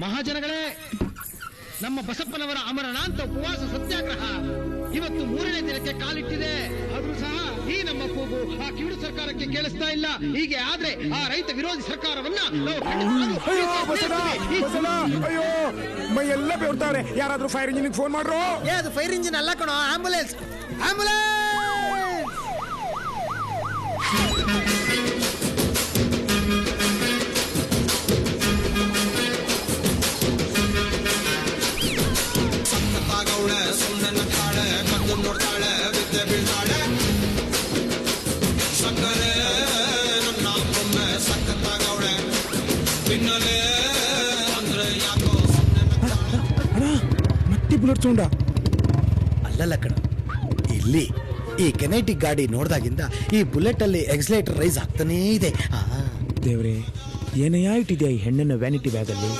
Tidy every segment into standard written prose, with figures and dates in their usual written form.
ಮಹಾಜನಗಳೇ, ನಮ್ಮ ಬಸಪ್ಪನವರ ಅಮರನಾಂತ ಉಪವಾಸ ಸತ್ಯಾಗ್ರಹ ಇವತ್ತು 3ನೇ ದಿನಕ್ಕೆ ಕಾಲಿಟ್ಟಿದೆ. ಆದ್ರೂ ಸಹ ಈ ನಮ್ಮ ಕೂಗು ಆ ಕಿವಿಡು ಸರ್ಕಾರಕ್ಕೆ ಕೇಳಿಸ್ತಾ ಇಲ್ಲ. ಹೀಗೆ ಆದ್ರೆ ಆ ರೈತ ವಿರೋಧಿ ಸರ್ಕಾರವನ್ನ ಅಯ್ಯೋ ಮೈ ಎಲ್ಲ ಬೆವ್ರ್ತಾರೆ. ಯಾರಾದ್ರೂ ಫೈರ್ ಇಂಜಿನ್ ಫೋನ್ ಮಾಡ್ರು. ಅದು ಫೈರ್ ಇಂಜಿನ್ ಅಲ್ಲ ಕಣೋ, ಆಂಬುಲೆನ್ಸ್. ಆಂಬುಲೆನ್ಸ್ ಸುಮ್ಮನೆ ತಾಳೆ ಕದ್ದು ನೋಡ್ತಾಳೆ ವಿದ್ಯೆ ಬೀಳ್ತಾಳೆ ಸಕ್ಕರೆ ನನ್ನ ಒಮ್ಮೆ ಸಕ್ಕತ್ತಾಗವಳೆ ಪಿನ್ನಲೆ ಅಂದ್ರೆ ಯಾಕೋ ಮತ್ತೆ ಬುಲೆಟ್ ಸೌಂಡ ಅಲ್ಲಲ್ಲ ಕಣ, ಇಲ್ಲಿ ಈ ಕೆನೆಟಿಕ್ ಗಾಡಿ ನೋಡ್ದಾಗಿಂದ ಈ ಬುಲೆಟ್ ಅಲ್ಲಿ ಎಕ್ಸಲೇಟರ್ ರೈಸ್ ಆಗ್ತಾನೇ ಇದೆ. ದೇವ್ರೆ, ಏನಯ್ಯ ಇಟ್ಟಿದ್ಯಾ ಈ ಹೆಣ್ಣನ್ನ ವ್ಯಾನಿಟಿ ಬ್ಯಾಗ್ ಅಲ್ಲಿ?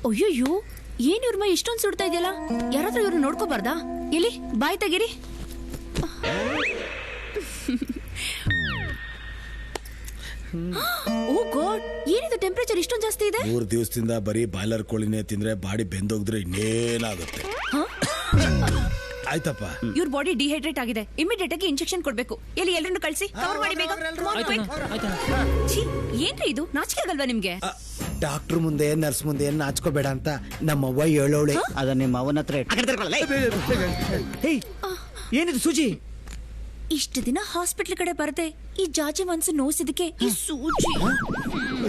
ಅಯ್ಯಯ್ಯೋ, ಏನ್ ಇವ್ರ ಮೈ ಇಷ್ಟೊಂದು ಸುಡ್ತಾ ಇದೆಯಲ್ಲ? ಯಾರಾದ್ರೂ ಇವ್ರು ನೋಡ್ಕೋಬಾರ್ದಾ? ಎಲ್ಲಿ ಬಾಯ್ ತೆಗೀರಿ. ಓ ಗಾಡ್, ಏನಿದು ಟೆಂಪರೇಚರ್ ಇಷ್ಟೊಂದು ಜಾಸ್ತಿ ಇದೆ? 3 ದಿವಸದಿಂದ ಬರೀ ಬಾಯ್ಲರ್ ಕೋಳಿನೇ ತಿಂದ್ರೆ ಬಾಡಿ ಬೆಂದೋಗಿದ್ರೆ ಇನ್ನೇನಾಗುತ್ತೆ. ಆಯ್ತಪ್ಪ, ಇವ್ರ ಬಾಡಿ ಡಿಹೈಡ್ರೇಟ್ ಆಗಿದೆ. ಇಮಿಡಿಯೇಟ್ ಆಗಿ ಇಂಜೆಕ್ಷನ್ ಕೊಡ್ಬೇಕು. ಎಲ್ಲಿ ಎಲ್ಲರನ್ನು ಕಳಿಸಿ ಕವರ್ ಮಾಡಿ ಬೇಗ. ಏನ್ರಿ ಇದು, ನಾಚಿಕೆ ಆಗಲ್ವಾ ನಿಮ್ಗೆ? ಡಾಕ್ಟರ್ ಮುಂದೆ ನರ್ಸ್ ಮುಂದೆ ನಾಚ್ಕೋಬೇಡ ಅಂತ ನಮ್ಮವ್ವ ಹೇಳೋಳೆ. ಅದ ನಿಮ್ಮ ಅವನ ಹತ್ರ ಏನಿದು ಸೂಜಿ? ಇಷ್ಟು ದಿನ ಹಾಸ್ಪಿಟ್ಲ್ ಕಡೆ ಬರದೆ ಈ ಜಾಜಿ ಮನ್ಸು ನೋಸಿದಕ್ಕೆ ಈ ಸೂಜಿ.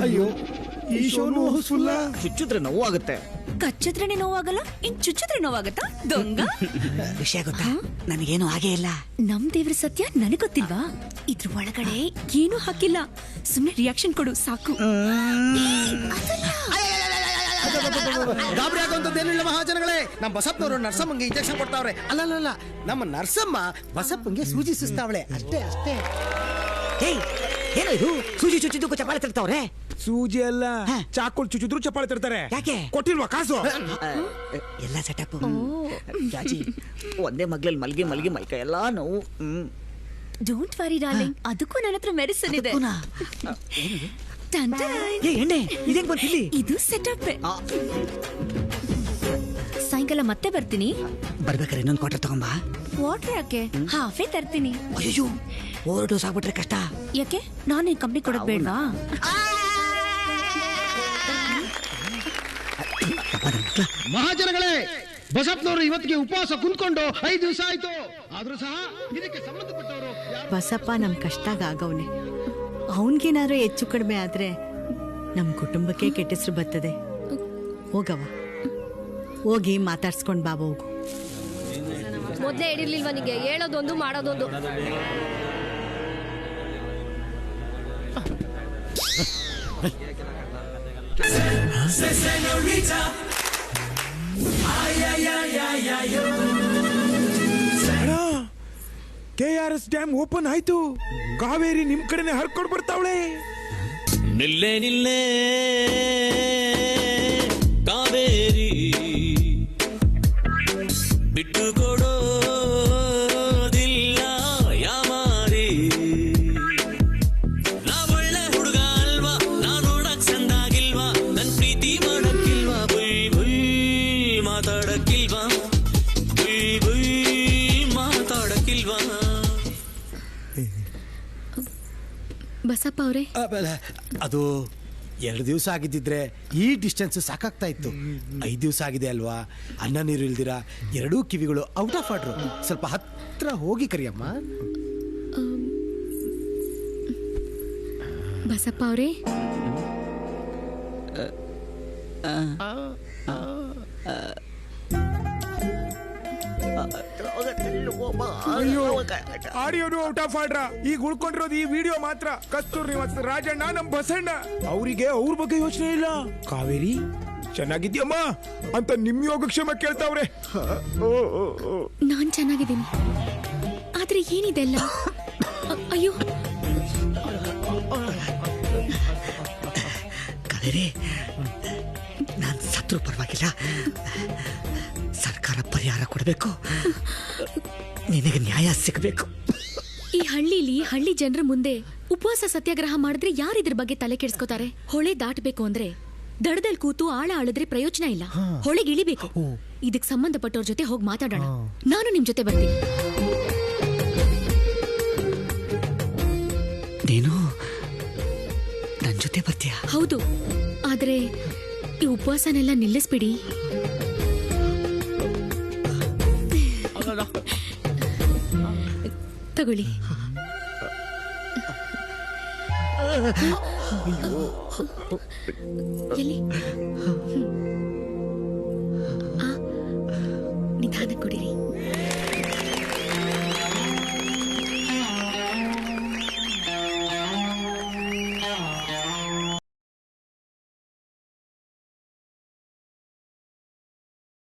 ಅಯ್ಯೋ, ಈ ಶೋ ಚುಚ್ಚಿದ್ರೆ ನೋವು ಆಗುತ್ತೆ. ಕಚ್ಚಿದ್ರೇನೆ ನೋವಾಗಲ್ಲ, ಇನ್ ಚುಚ್ಚಿದ್ರೆ ನೋವಾಗತ್ತಾ? ದೊಂಗ. ವಿಷಯ ಗೊತ್ತಾ, ನನಗೇನು ಹಾಗೇ ಇಲ್ಲ. ನಮ್ ದೇವ್ರ ಸತ್ಯ ನನಗ್ ಗೊತ್ತಿಲ್ವಾ? ಇದ್ರ ಒಳಗಡೆ ಏನೂ ಹಾಕಿಲ್ಲ, ಸುಮ್ನೆ ರಿಯಾಕ್ಷನ್ ಕೊಡು ಸಾಕು. ಗಾಬರಿ ಆಗುವಂತದ್ದೇನಿಲ್ಲ ಮಹಾಜನಗಳೇ. ನಮ್ಮ ಬಸಪ್ಪನವರು ನರ್ಸಮ್ಮಂಗೆ ಇಂಜೆಕ್ಷನ್ ಕೊಡ್ತಾವ್ರೆ. ಅಲ್ಲ, ನಮ್ಮ ನರ್ಸಮ್ಮ ಬಸಪ್ಪಂಗೆ ಸೂಜಿ ಸುಸ್ತಾವಳೆ. ಅಷ್ಟೇ. ಏನೋ ಇದು, ಸೂಜಿ ಚುಚ್ಚಿದ್ದು ಚಪಾಳೆ ತಿರ್ತಾವ್ರೆ. ಸೂಜಿ ಅಲ್ಲ, ಚಾಕೋಲ್ ಚುಚ್ಚಿದ್ರು ಚಪ್ಪಾಳೆ ತಿರ್ತಾರೆ. ಯಾಕೆ ಕೊಟ್ಟಿಲ್ವಾ ಕಾಸು? ಎಲ್ಲ ಸೆಟಪ್. ಜಾಜಿ ಒಂದೇ ಮಗ್ಲಲ್ಲಿ ಮಲ್ಗಿ ಮೈಕ ಎಲ್ಲ ನೋವು. ಡೋಂಟ್ ವರಿ ಡಾರ್ಲಿಂಗ್, ಅದಕ್ಕೂ ನನ್ನ ಹತ್ರ ಮೆಡಿಸಿನ್ ಇದೆ. ಎಣ್ಣೆ ಇದೇನ್ ಬಂತಿಲ್ಲಿ? ಇದು ಸೆಟಪ್. ಸಾಯಂಕಾಲ ಮತ್ತೆ ಬರ್ತೀನಿ. ಬರ್ಬೇಕಾರೆ ಇನ್ನೊಂದು ಕ್ವಾರ್ಟರ್ ತಗೊಂಬ. ವಾಟರ್ ಯಾಕೆ? ಹಾಫೇ ತರ್ತೀನಿ. ಅಯ್ಯೋ, ಓವರ್ ಡೋಸ್ ಆಗ್ಬಿಟ್ರೆ ಕಷ್ಟ. ಯಾಕೆ? ನಾನು ಈ ಕಂಪ್ನಿ ಕೊಡೋದ್ ಬೇಡ್ವಾ? ಮಹಾಜನಗಳೇ, ಬಸಪ್ಪನವರು ಇವತ್ತಿಗೆ ಉಪವಾಸ ಕುಂತ್ಕೊಂಡು 5 ದಿವಸ ಆಯ್ತು. ಆದ್ರೂ ಸಹ ಇದಕ್ಕೆ ಸಂಬಂಧಪಟ್ಟವರು ಬಸಪ್ಪ ನಮ್ ಕಷ್ಟಾಗ ಆಗವ್ನೆ. ಅವನ್ಗೇನಾದ್ರು ಹೆಚ್ಚು ಕಡಿಮೆ ಆದ್ರೆ ನಮ್ ಕುಟುಂಬಕ್ಕೆ ಕೆಟ್ಟಸ್ರು ಬರ್ತದೆ. ಹೋಗವ, ಹೋಗಿ ಮಾತಾಡ್ಸ್ಕೊಂಡ್ ಬಾಬಾ ಹೋಗು. ಮೊದ್ಲೇ ಹಿಡಿರ್ಲಿಲ್ವಾ ನಿಂಗೆ? ಹೇಳೋದೊಂದು ಮಾಡೋದೊಂದು. KRS ಡ್ಯಾಮ್ ಓಪನ್ ಆಯ್ತು. ಕಾವೇರಿ ನಿಮ್ ಕಡೆನೆ ಹರ್ಕೊಂಡು ಬರ್ತಾವಳೆ. ನಿಲ್ಲೆ ಕಾವೇರಿ ಬಿಟ್ಟು ಕೊಡೋದಿಲ್ಲ ಯಾಮಾರಿ. ನಾ ಒಳ್ಳೆ ಹುಡುಗ ಅಲ್ವಾ, ನಾ ನೋಡಕ್ ಚಂದಾಗಿಲ್ವಾ, ನನ್ ಪ್ರೀತಿ ಮಾಡಕ್ಕಿಲ್ವಾ, ಬುಯ್ ಮಾತಾಡಕ್ಕಿಲ್ವಾ, ಬುಯ್ ಮಾತಾಡಕ್ಕಿಲ್ವಾ. ಬಸಪ್ಪ ಅವರೇ, ಅದು 2 ದಿವಸ ಆಗಿದ್ದಿದ್ರೆ ಈ ಡಿಸ್ಟೆನ್ಸ್ ಸಾಕಾಗ್ತಾ ಇತ್ತು. 5 ದಿವಸ ಆಗಿದೆ ಅಲ್ವಾ? ಅನ್ನ ನೀರು ಇಲ್ದಿರ 2 ಕಿವಿಗಳು ಔಟ್ ಆಫ್ ಆರ್ಡ್ರು. ಸ್ವಲ್ಪ ಹತ್ರ ಹೋಗಿ ಕರಿಯಮ್ಮ. ಬಸಪ್ಪ ಅವರೇ, ಅಯ್ಯೋ, ಆಡಿಯೋನು ಔಟ್ ಆಫ್ ಆರ್ಡ್ರ. ಈಗ ಉಳ್ಕೊಂಡಿರೋದು ಈ ವಿಡಿಯೋ ಮಾತ್ರ. ಕಸ್ತೂರ್ ನಿವಾಸ್ ರಾಜಣ್ಣ, ನಮ್ ಬಸಣ್ಣ, ಅವರಿಗೆ ಅವ್ರ ಬಗ್ಗೆ ಯೋಚನೆ ಇಲ್ಲ. ಕಾವೇರಿ ಚೆನ್ನಾಗಿದ್ಯಮ್ಮ ಅಂತ ನಿಮ್ ಯೋಗಕ್ಷೇಮ ಕೇಳ್ತಾವ್ರೆ. ನಾನ್ ಚೆನ್ನಾಗಿದ್ದೀನಿ, ಆದ್ರೆ ಏನಿದೆಲ್ಲ? ಅಯ್ಯೋ ಕಾವೇರಿ, ನಾನ್ ಸತ್ರು ಪರವಾಗಿಲ್ಲ, ಸರ್ಕಾರ ಪರಿಹಾರ ಕೊಡಬೇಕು, ನಿನಗೆ ನ್ಯಾಯ ಸಿಗಬೇಕು. ಈ ಹಳ್ಳಿಲಿ ಹಳ್ಳಿ ಜನರ ಮುಂದೆ ಉಪವಾಸ ಸತ್ಯಾಗ್ರಹ ಮಾಡಿದ್ರೆ ಯಾರು ಇದ್ರ ಬಗ್ಗೆ ತಲೆ ಕೆಡಿಸ್ಕೋತಾರೆ? ಹೊಳೆ ದಾಟಬೇಕು ಅಂದ್ರೆ ದಡದಲ್ಲಿ ಕೂತು ಆಳ ಆಳಿದ್ರೆ ಪ್ರಯೋಜನ ಇಲ್ಲ, ಹೊಳೆಗೆ ಇಳಿಬೇಕು. ಇದಕ್ ಸಂಬಂಧಪಟ್ಟವ್ರ ಜೊತೆ ಹೋಗಿ ಮಾತಾಡೋಣ. ನಾನು ನಿಮ್ ಜೊತೆ ಬರ್ತೀನಿ. ನೀನು ನನ್ ಜೊತೆ ಬರ್ತೀಯಾ? ಹೌದು, ಆದ್ರೆ ಈ ಉಪವಾಸನೆಲ್ಲ ನಿಲ್ಲಿಸ್ಬಿಡಿ. ತಗೊಳ್ಳಿ. ಎಲ್ಲಿ? ನಿಧಾನ ಕುಡಿರಿ.